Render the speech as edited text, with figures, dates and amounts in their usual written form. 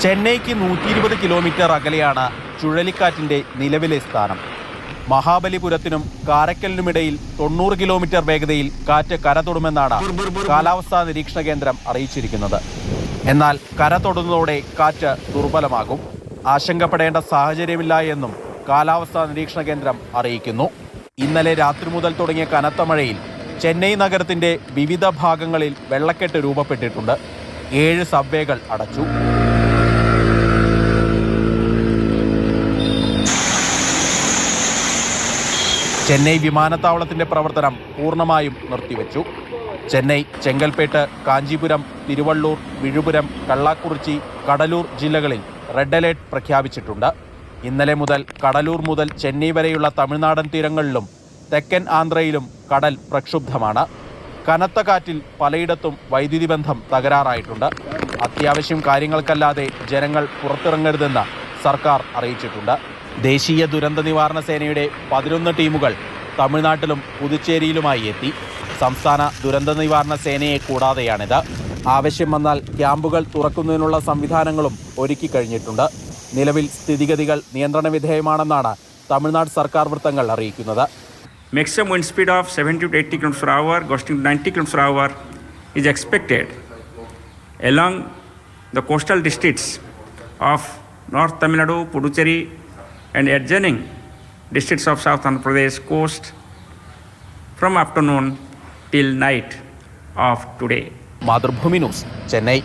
ചെന്നൈക്ക് 120 kilometre അകലെയാണ് ചുഴലിക്കാറ്റിൻ്റെ നിലവിലെ സ്ഥാനം. മഹാബലിപുരത്തിനും കാരക്കലിനുമിടയിൽ 90 കിലോമീറ്റർ വേഗതയിൽ കാറ്റ് കര തൊടുമെന്നാണ് കാലാവസ്ഥാ നിരീക്ഷണ കേന്ദ്രം അറിയിച്ചിരിക്കുന്നത്. എന്നാൽ കര തൊടുന്നതോടെ കാറ്റ് ദുർബലമാകും. ആശങ്കപ്പെടേണ്ട സാഹചര്യമില്ല എന്നും കാലാവസ്ഥാ നിരീക്ഷണ കേന്ദ്രം അറിയിക്കുന്നു. ഇന്നലെ രാത്രി മുതൽ തുടങ്ങിയ കനത്ത മഴയിൽ ചെന്നൈ നഗരത്തിൻ്റെ വിവിധ ഭാഗങ്ങളിൽ വെള്ളക്കെട്ട് രൂപപ്പെട്ടിട്ടുണ്ട്. 7 സബ്വേകൾ അടച്ചു. ചെന്നൈ വിമാനത്താവളത്തിൻ്റെ പ്രവർത്തനം പൂർണ്ണമായും നിർത്തിവെച്ചു. ചെന്നൈ, ചെങ്കൽപ്പേട്ട്, കാഞ്ചീപുരം, തിരുവള്ളൂർ, വിഴുപുരം, കള്ളാക്കുറിച്ചി, കടലൂർ ജില്ലകളിൽ റെഡ് അലേർട്ട് പ്രഖ്യാപിച്ചിട്ടുണ്ട്. ഇന്നലെ മുതൽ കടലൂർ മുതൽ ചെന്നൈ വരെയുള്ള തമിഴ്നാടൻ തീരങ്ങളിലും തെക്കൻ ആന്ധ്രയിലും കടൽ പ്രക്ഷുബ്ധമാണ്. കനത്ത കാറ്റിൽ പലയിടത്തും വൈദ്യുതി ബന്ധം തകരാറായിട്ടുണ്ട്. അത്യാവശ്യം കാര്യങ്ങൾക്കല്ലാതെ ജനങ്ങൾ പുറത്തിറങ്ങരുതെന്ന് സർക്കാർ അറിയിച്ചിട്ടുണ്ട്. ദേശീയ ദുരന്ത നിവാരണ സേനയുടെ 11 ടീമുകൾ തമിഴ്നാട്ടിലും പുതുച്ചേരിയിലുമായി എത്തി. സംസ്ഥാന ദുരന്ത നിവാരണ സേനയെ കൂടാതെയാണിത്. ആവശ്യം വന്നാൽ ക്യാമ്പുകൾ തുറക്കുന്നതിനുള്ള സംവിധാനങ്ങളും ഒരുക്കി കഴിഞ്ഞിട്ടുണ്ട്. നിലവിൽ സ്ഥിതിഗതികൾ നിയന്ത്രണ വിധേയമാണെന്നാണ് തമിഴ്നാട് സർക്കാർ വൃത്തങ്ങൾ അറിയിക്കുന്നത്. Maximum wind speed of 70 to 80 km/h, gusting to 90 km/h is expected along the coastal districts of North Tamil Nadu, Puducherry and adjoining districts of South Andhra Pradesh coast from afternoon till night of today. Mathrubhumi news, Chennai.